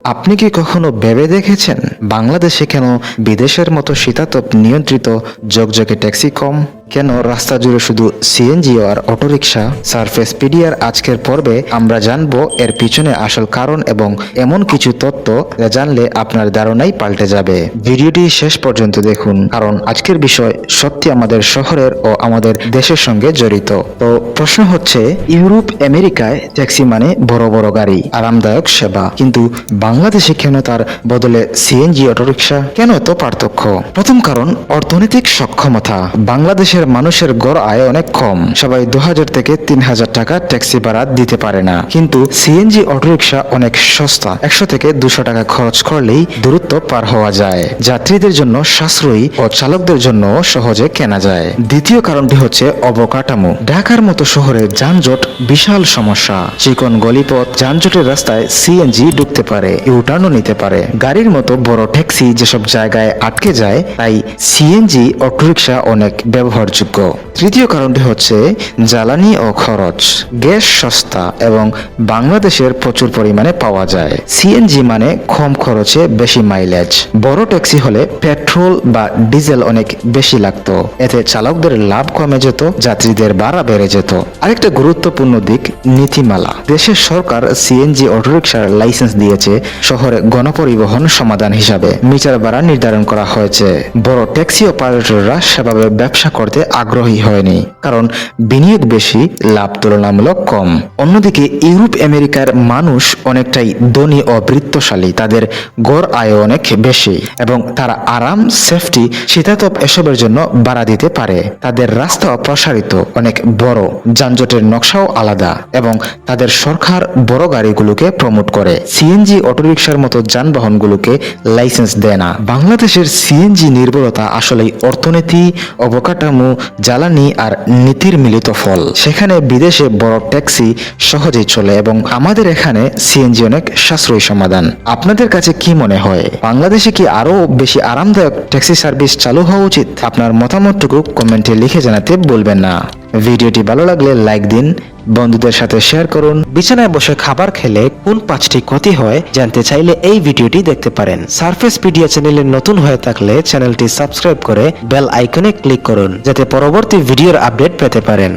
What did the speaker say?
আপনি কি কখনো ভেবে দেখেছেন বাংলাদেশে কেন বিদেশের মতো শীতাতপ নিয়ন্ত্রিত ঝকঝকে ট্যাক্সি কম? কেন রাস্তা জুড়ে শুধু সিএনজি আর অটোরিকশা? সারফেস পিডিয়ার আজকের পর্বে আমরা জানবো এর পিছনে আসল কারণ এবং এমন কিছু তথ্য যা জানলে আপনার ধারণাই পাল্টে যাবে। ভিডিওটি শেষ পর্যন্ত দেখুন, কারণ আজকের বিষয় সত্যি আমাদের শহরের ও আমাদের দেশের সঙ্গে জড়িত। তো প্রশ্ন হচ্ছে, ইউরোপ আমেরিকায় ট্যাক্সি মানে বড় বড় গাড়ি, আরামদায়ক সেবা, কিন্তু বাংলাদেশে কেন তার বদলে সিএনজি অটোরিকশা? কেন এত পার্থক্য? প্রথম কারণ অর্থনৈতিক সক্ষমতা। বাংলাদেশের মানুষের গড় আয় অনেক কম, সবাই 2000 থেকে 3000 টাকা ট্যাক্সি ভাড়া দিতে পারে না, কিন্তু সিএনজি অটোরিকশা অনেক সস্তা। 100 থেকে 200 টাকা খরচ করলেই দূরত্ব পার হওয়া যায়, যাত্রীদের জন্য সাশ্রয়ী ও চালকদের জন্য সহজে কেনা যায়। দ্বিতীয় কারণটি হচ্ছে অবকাঠামো। ঢাকার মতো শহরে যানজট বিশাল সমস্যা। চিকন গলিপথ, যানজটের রাস্তায় সিএনজি ঢুকতে পারে, ইউটার্নও নিতে পারে। গাড়ির মতো বড় ট্যাক্সি যেসব জায়গায় আটকে যায়, তাই সিএনজি অটোরিকশা অনেক ব্যবহারযোগ্য। তৃতীয় কারণটি হচ্ছে জ্বালানি ও খরচ। গ্যাস সস্তা এবং বাংলাদেশের প্রচুর পরিমাণে পাওয়া যায়। সিএনজি মানে কম খরচে বেশি মাইলেজ। বড় ট্যাক্সি হলে পেট্রোল বা ডিজেল অনেক বেশি লাগতো, এতে চালকদের লাভ কমে যেত, যাত্রীদের ভাড়া বেড়ে যেত। আরেকটা গুরুত্বপূর্ণ দিক, নীতিমালা। দেশের সরকার সিএনজি অটোরিকশার লাইসেন্স দিয়েছে শহরে গণপরিবহন সমাধান হিসাবে। মিটার ভাড়া নির্ধারণ করা হয়েছে। বড় ট্যাক্সি অপারেটররা সেভাবে ব্যবসা করতে আগ্রহী হয়নি, কারণ বিনিয়োগ বেশি, লাভ তুলনামূলক কম। অন্যদিকে ইউরোপ আমেরিকার মানুষ অনেকটাই ধনী ও বৃত্তশালী, তাদের গড় আয় অনেক বেশি এবং তারা আরাম, সেফটি, শীতাতপ এসবের জন্য ভাড়া দিতে পারে। তাদের রাস্তা প্রসারিত, অনেক বড়, যানজটের নকশাও আলাদা এবং তাদের সরকার বড় গাড়িগুলোকে প্রমোট করে। সিএনজি অটোরিকশার মতো যানবাহনগুলোকে লাইসেন্স দেয় না। বাংলাদেশের সিএনজি নির্ভরতা আসলেই অর্থনীতি, অবকাঠামো, জ্বালানি আর নীতির মিলিত ফল। সেখানে বিদেশে বড় ট্যাক্সি সহজেই চলে এবং আমাদের এখানে সিএনজি অনেক সাশ্রয়ী সমাধান। আপনাদের কাছে কি মনে হয়, বাংলাদেশে কি আরো বেশি আরামদায়ক ট্যাক্সি সার্ভিস চালু হওয়া উচিত? আপনার মতামতটুকু কমেন্টে লিখে জানাতে ভুলবেন না। ভিডিওটি ভালো লাগলে লাইক দিন, বন্ধুদের সাথে শেয়ার করুন। বিছানায় বসে খাবার খেলে কোন 5টি ক্ষতি হয় জানতে চাইলে এই ভিডিওটি দেখতে পারেন। সারফেস পিডিয়া চ্যানেলে নতুন হয়ে থাকলে চ্যানেলটি সাবস্ক্রাইব করে বেল আইকনে ক্লিক করুন, যাতে পরবর্তী ভিডিওর আপডেট পেতে পারেন।